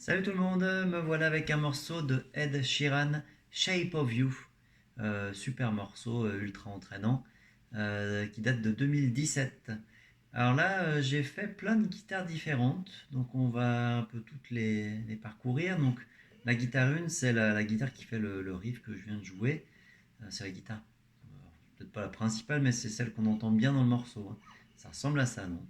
Salut tout le monde, me voilà avec un morceau de Ed Sheeran, Shape of You. Super morceau, ultra entraînant, qui date de 2017. Alors là, j'ai fait plein de guitares différentes, donc on va un peu toutes les parcourir. Donc la guitare 1, c'est la guitare qui fait le riff que je viens de jouer. C'est la guitare, peut-être pas la principale, mais c'est celle qu'on entend bien dans le morceau, hein. Ça ressemble à ça donc.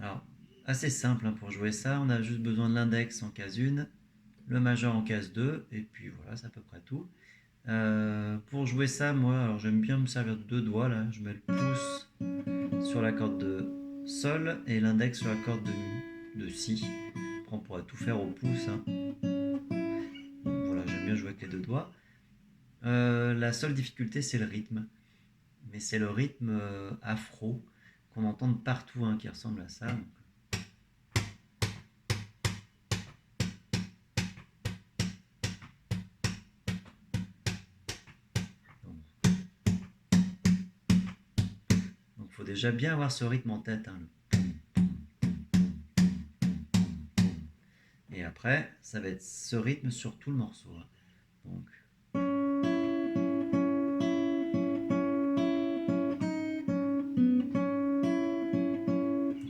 Alors, assez simple, hein, pour jouer ça, on a juste besoin de l'index en case 1, le majeur en case 2, et puis voilà, c'est à peu près tout. Pour jouer ça, moi, alors j'aime bien me servir de deux doigts, là, je mets le pouce sur la corde de Sol et l'index sur la corde de Si. Après, on pourrait tout faire au pouce, hein. Bon, voilà, j'aime bien jouer avec les deux doigts. La seule difficulté, c'est le rythme, mais c'est le rythme afro qu'on entend de partout, hein, qui ressemble à ça. Donc il faut déjà bien avoir ce rythme en tête, hein, et après, ça va être ce rythme sur tout le morceau, hein. Donc,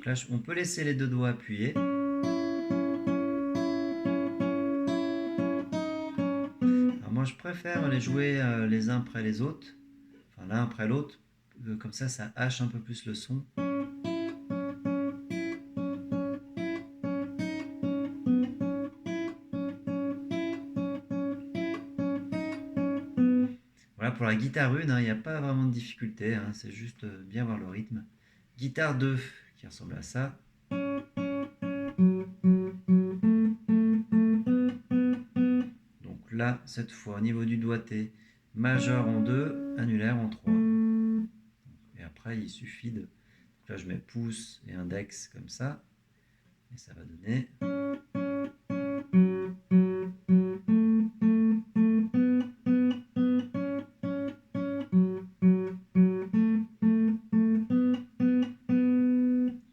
là, on peut laisser les deux doigts appuyés. Alors moi, je préfère les jouer les uns après les autres, enfin l'un après l'autre, comme ça hache un peu plus le son. Voilà, pour la guitare 1, il n'y a pas vraiment de difficulté, hein, c'est juste bien voir le rythme. Guitare 2, qui ressemble à ça. Donc là, cette fois, au niveau du doigté, majeur en 2, annulaire en 3. Et après, il suffit de... Donc là, je mets pouce et index comme ça, et ça va donner...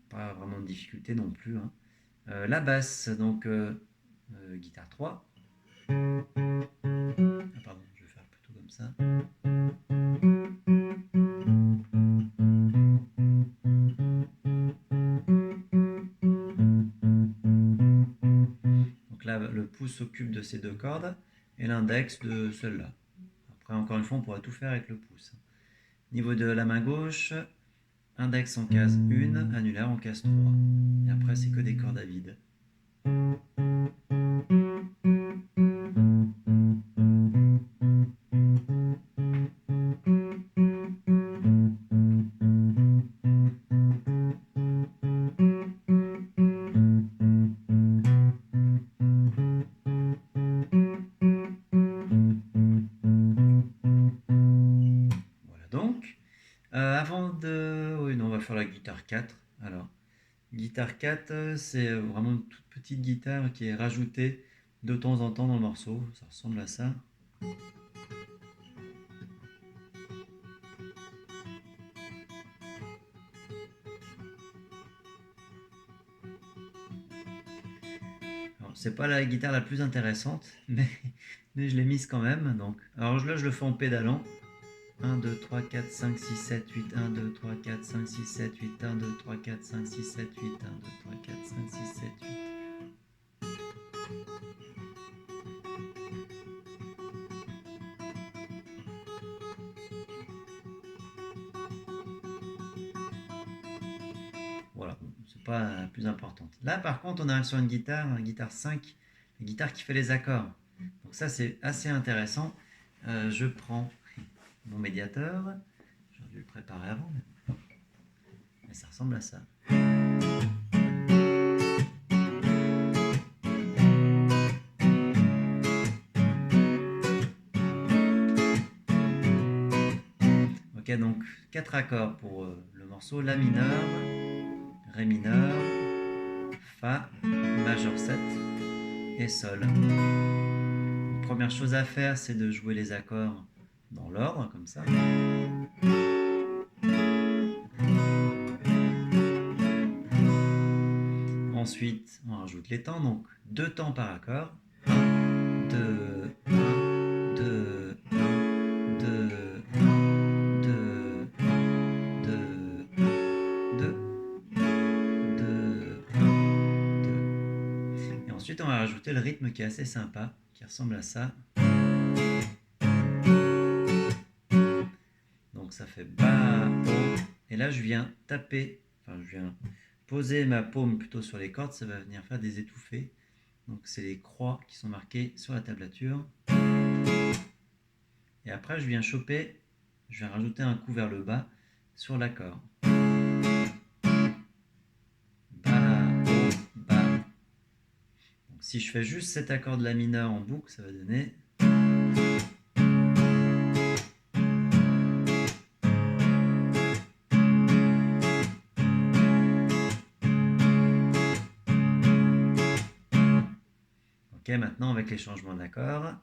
Pas vraiment de difficulté non plus, hein. La basse, donc guitare 3. Ah, pardon, je vais faire plutôt comme ça. Donc là, le pouce s'occupe de ces deux cordes et l'index de celle-là. Après, encore une fois, on pourra tout faire avec le pouce. Niveau de la main gauche, index en case 1, annulaire en case 3. Et après, c'est que des cordes à vide. Voilà donc. Avant de... Oui, non, on va faire la guitare 4. Alors, guitare 4, c'est vraiment une toute petite guitare qui est rajoutée de temps en temps dans le morceau. Ça ressemble à ça. C'est pas la guitare la plus intéressante, mais je l'ai mise quand même. Donc, alors là, je le fais en pédalant. 1, 2, 3, 4, 5, 6, 7, 8, 1, 2, 3, 4, 5, 6, 7, 8, 1, 2, 3, 4, 5, 6, 7, 8, 1, 2, 3, 4, 5, 6, 7, 8. Voilà, c'est pas la plus importante. Là, par contre, on arrive sur une guitare 5, une guitare qui fait les accords. Donc ça, c'est assez intéressant. Je prends mon médiateur. J'aurais dû le préparer avant, mais ça ressemble à ça. Ok, donc 4 accords pour le morceau. La mineur, Ré mineur, Fa, majeur 7 et Sol. Première chose à faire, c'est de jouer les accords dans l'ordre, comme ça. Ensuite, on rajoute les temps, donc 2 temps par accord. 1, 2, 1, 2, 1, 2, 1, 2, 2, 2, 2, 2. Et ensuite, on va rajouter le rythme qui est assez sympa, qui ressemble à ça. Donc ça fait bas, haut. Et là, je viens taper, enfin, je viens poser ma paume plutôt sur les cordes, ça va venir faire des étouffés. Donc c'est les croix qui sont marquées sur la tablature. Et après, je viens choper, je viens rajouter un coup vers le bas sur l'accord. Bas, haut, bas. Donc si je fais juste cet accord de la mineur en boucle, ça va donner... Ok, maintenant avec les changements d'accords.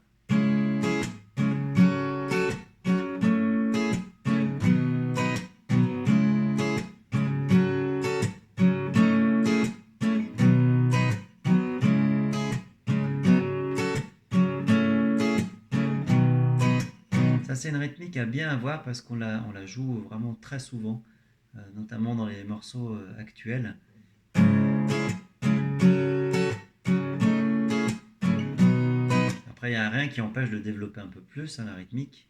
Ça, c'est une rythmique à bien avoir parce qu'on la joue vraiment très souvent, notamment dans les morceaux actuels. Après, il n'y a rien qui empêche de développer un peu plus la rythmique.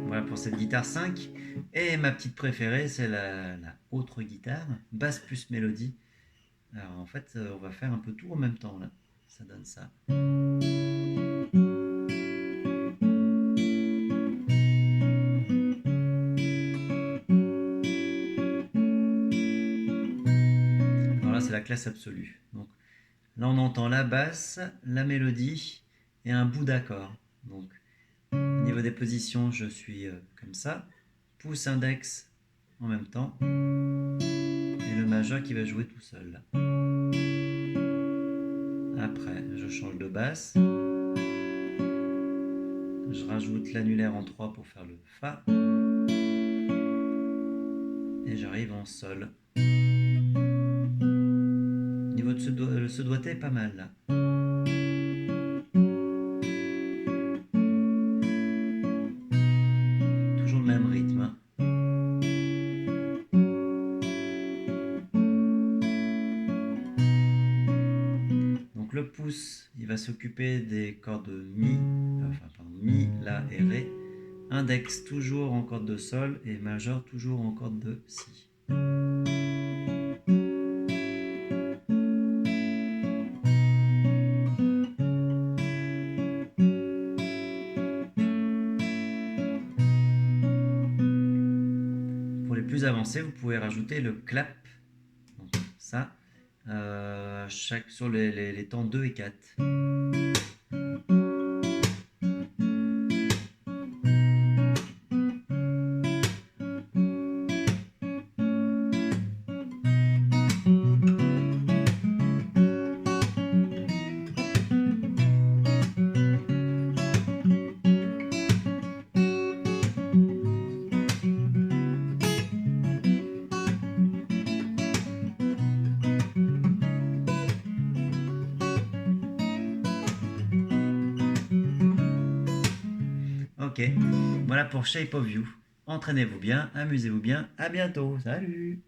Voilà pour cette guitare 5. Et ma petite préférée, c'est la autre guitare, basse plus mélodie. Alors en fait, on va faire un peu tout en même temps là. Ça donne ça. Alors là, c'est la classe absolue. Donc là, on entend la basse, la mélodie et un bout d'accord. Donc au niveau des positions, je suis comme ça. Pouce index en même temps. Et le majeur qui va jouer tout seul. Après, je change de basse. Je rajoute l'annulaire en 3 pour faire le Fa. Et j'arrive en Sol. Au niveau de ce doigté, pas mal là. Toujours le même rythme. Hein. Donc le pouce, il va s'occuper des cordes Mi, Mi, La et Ré. Index toujours en corde de Sol et majeur toujours en corde de Si. Pour les plus avancés, vous pouvez rajouter le clap, donc ça, sur les temps 2 et 4. Ok, voilà pour Shape of You. Entraînez-vous bien, amusez-vous bien, à bientôt, salut!